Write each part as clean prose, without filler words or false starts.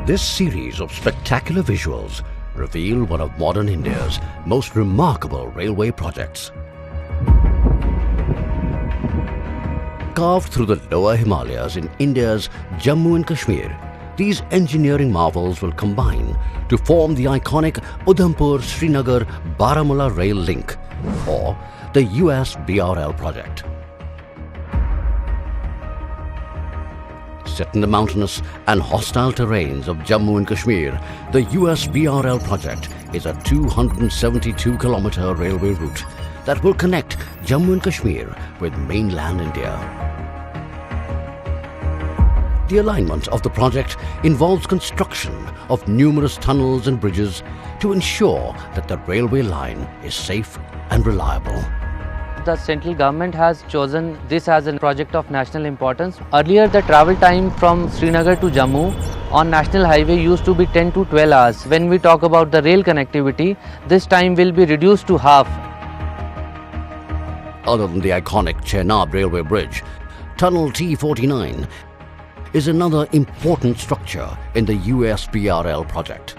This series of spectacular visuals reveal one of modern India's most remarkable railway projects. Carved through the lower Himalayas in India's Jammu and Kashmir, these engineering marvels will combine to form the iconic Udhampur-Srinagar-Baramulla rail link, or the USBRL project. Set in the mountainous and hostile terrains of Jammu and Kashmir, the USBRL project is a 272-kilometer railway route that will connect Jammu and Kashmir with mainland India. The alignment of the project involves construction of numerous tunnels and bridges to ensure that the railway line is safe and reliable. The central government has chosen this as a project of national importance. Earlier, the travel time from Srinagar to Jammu on national highway used to be 10 to 12 hours. When we talk about the rail connectivity, this time will be reduced to half. Other than the iconic Chenab railway bridge, Tunnel T-49 is another important structure in the USBRL project.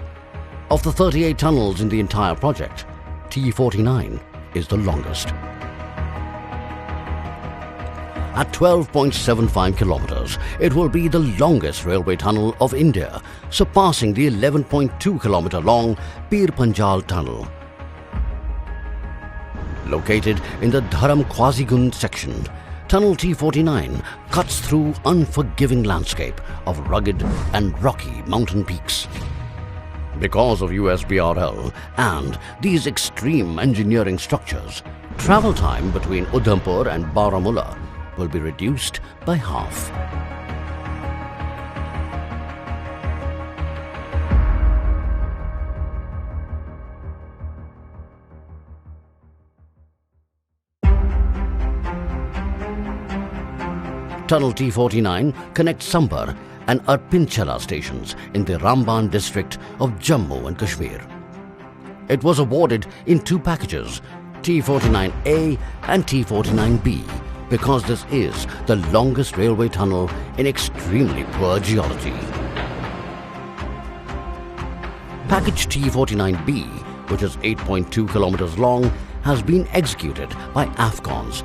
Of the 38 tunnels in the entire project, T-49 is the longest. At 12.75 kilometers, it will be the longest railway tunnel of India, surpassing the 11.2 kilometer long Pir Panjal tunnel. Located in the Dharam Quazigund section, Tunnel T-49 cuts through unforgiving landscape of rugged and rocky mountain peaks. Because of USBRL and these extreme engineering structures, travel time between Udhampur and Baramulla will be reduced by half. Tunnel T-49 connects Sambar and Arpinchala stations in the Ramban district of Jammu and Kashmir. It was awarded in two packages, T-49A and T-49B, because this is the longest railway tunnel in extremely poor geology. Package T-49B, which is 8.2 kilometers long, has been executed by Afghans.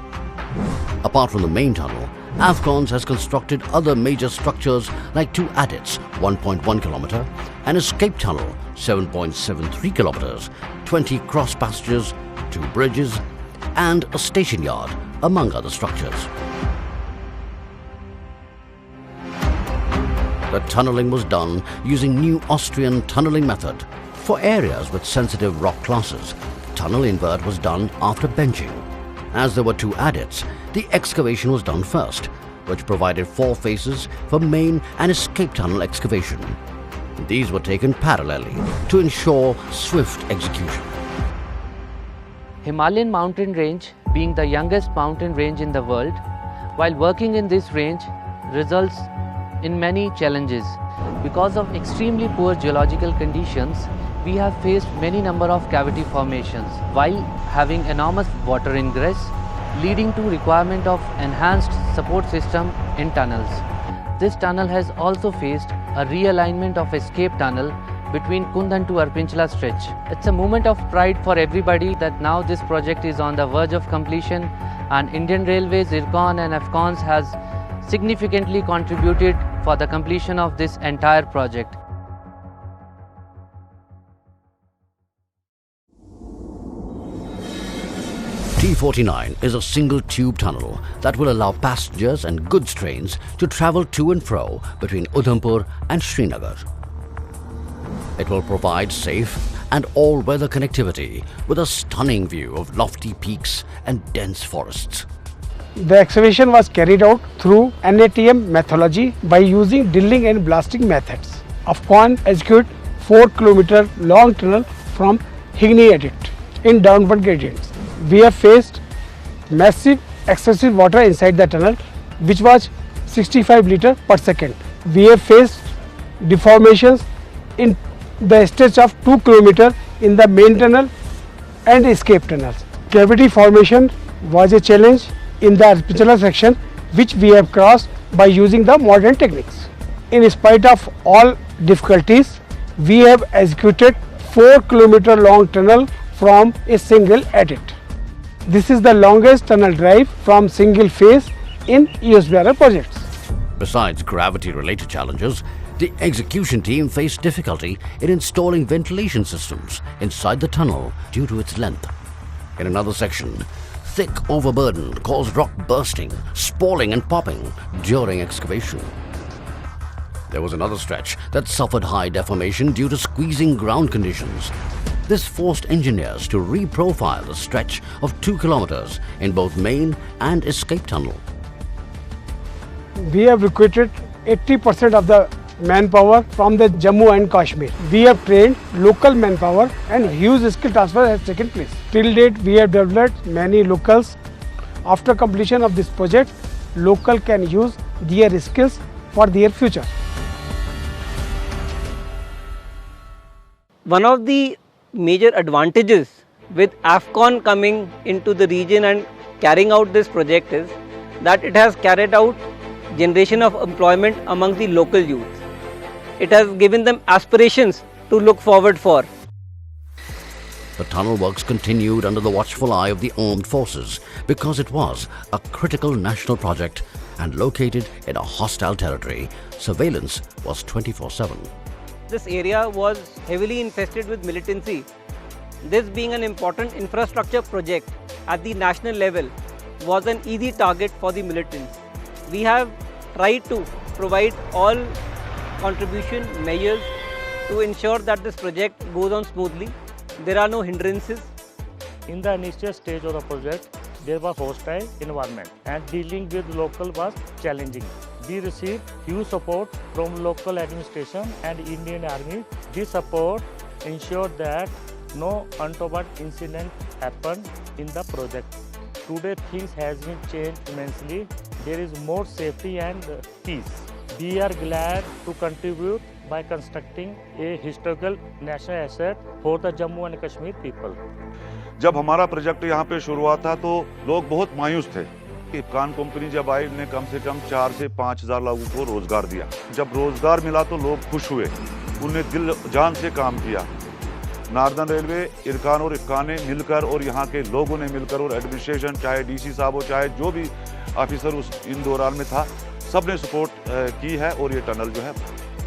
Apart from the main tunnel, Afghans has constructed other major structures like two adits, 1.1 kilometer, an escape tunnel, 7.73 kilometers, 20 cross passages, 2 bridges, and a station yard, among other structures. The tunneling was done using new Austrian tunneling method. For areas with sensitive rock classes, tunnel invert was done after benching. As there were two adits, the excavation was done first, which provided 4 faces for main and escape tunnel excavation. These were taken parallelly to ensure swift execution. Himalayan mountain range, being the youngest mountain range in the world, while working in this range results in many challenges. Because of extremely poor geological conditions, we have faced many number of cavity formations while having enormous water ingress, leading to requirement of enhanced support system in tunnels. This tunnel has also faced a realignment of escape tunnel between Kundan to Arpinchala stretch. It's a moment of pride for everybody that now this project is on the verge of completion, and Indian Railways, IRCON and Afghans has significantly contributed for the completion of this entire project. T-49 is a single tube tunnel that will allow passengers and goods trains to travel to and fro between Udhampur and Srinagar. It will provide safe and all-weather connectivity with a stunning view of lofty peaks and dense forests. The excavation was carried out through NATM methodology by using drilling and blasting methods. Afghan executed 4 km long tunnel from Higni Adit in downward gradients. We have faced massive excessive water inside the tunnel, which was 65 liters per second. We have faced deformations in the stretch of 2 km in the main tunnel and escape tunnels. Cavity formation was a challenge in the Arpinchala section, which we have crossed by using the modern techniques. In spite of all difficulties, we have executed 4-kilometer long tunnel from a single edit. This is the longest tunnel drive from single phase in USBRL projects. Besides gravity-related challenges, the execution team faced difficulty in installing ventilation systems inside the tunnel due to its length. In another section, thick overburden caused rock bursting, spalling and popping during excavation. There was another stretch that suffered high deformation due to squeezing ground conditions. This forced engineers to reprofile the stretch of 2 kilometers in both main and escape tunnel. We have recruited 80% of the manpower from the Jammu and Kashmir. We have trained local manpower and huge skill transfer has taken place. Till date, we have developed many locals. After completion of this project, local can use their skills for their future. One of the major advantages with AFCON coming into the region and carrying out this project is that it has carried out generation of employment among the local youth. It has given them aspirations to look forward for. The tunnel works continued under the watchful eye of the armed forces because it was a critical national project and located in a hostile territory. Surveillance was 24/7. This area was heavily infested with militancy. This being an important infrastructure project at the national level was an easy target for the militants. We have tried to provide all contribution measures to ensure that this project goes on smoothly. There are no hindrances. In the initial stage of the project, there was hostile environment and dealing with local was challenging. We received huge support from local administration and Indian Army. This support ensured that no untoward incident happened in the project. Today things has been changed immensely. There is more safety and peace. We are glad to contribute by constructing a historical national asset for the Jammu and Kashmir people. जब हमारा project यहाँ पे शुरू हुआ था तो लोग बहुत मायूस थे। इफकान कंपनी जब आई ने कम से कम 4 से 5 हज़ार लोगों को रोजगार दिया। जब रोजगार मिला तो लोग खुश हुए, उन्हें दिल जान से काम किया। नार्दर्न रेलवे, इरकान और इफकान ने मिलकर और यहाँ के लोगों ने मिलकर और एडमिनिस्ट्रेशन, चाहे डीसी साहब हो, चाहे जो भी ऑफिसर उस इन दौरान में था, सब ने सपोर्ट की है और ये टनल जो है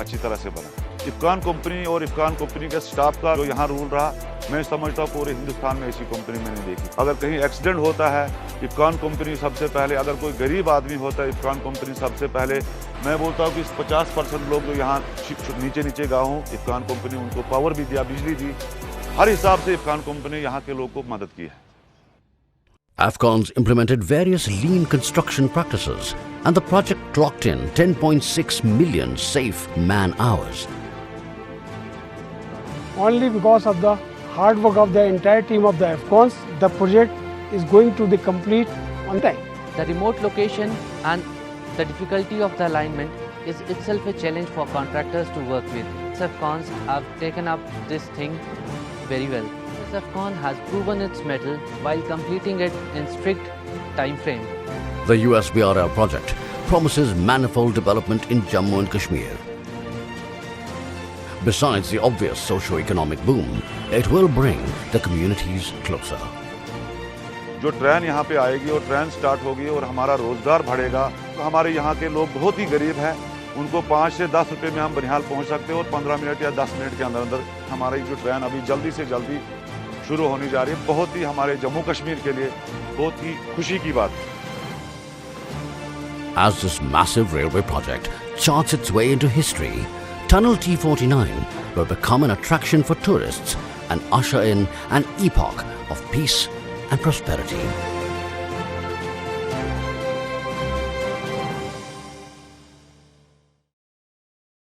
अच्छी तरह से बना। इफकान कंपनी और इफकान कंपनी के स्टाफ का जो यहाँ रूल रहा, मैं समझता हूँ पूरे हिंदुस्तान में ऐसी कंपनी मैंने देखी। अगर कहीं एक्सीडेंट होता है, इफकान कंपनी सबसे पहले, अगर कोई गरीब आदमी होता है, इफकान कंपनी सबसे पहले, मैं बोलता हूँ कि 50% लोग जो यहाँ नीचे गाँव हों, इफकान कंपनी उनको पावर भी दिया, बिजली दी, हर हिसाब से इफकान कंपनी यहाँ के लोगों को मदद की है। AFCONs implemented various lean construction practices and the project clocked in 10.6 million safe man-hours. Only because of the hard work of the entire team of the AFCONs, the project is going to be complete on time. The remote location and the difficulty of the alignment is itself a challenge for contractors to work with. AFCONs have taken up this thing very well. This AFCON has proven its mettle while completing it in strict time frame. The USBRL project promises manifold development in Jammu and Kashmir. Besides the obvious socio-economic boom, it will bring the communities closer. जो train यहाँ पे आएगी और train start होगी और हमारा रोजगार बढ़ेगा, तो हमारे यहाँ के लोग बहुत ही गरीब हैं, उनको 5 से 10 रुपए में हम बनिहाल पहुँच सकते हैं और 15 मिनट या 10 मिनट के अंदर हमारी जो ट्रेन अभी जल्दी से जल्दी शुरू होने जा रही है, बहुत ही हमारे जम्मू कश्मीर के लिए बहुत ही खुशी की बात है। As this massive railway project charts its way into history, Tunnel T-49 will become an attraction for tourists and usher in an epoch of peace and prosperity.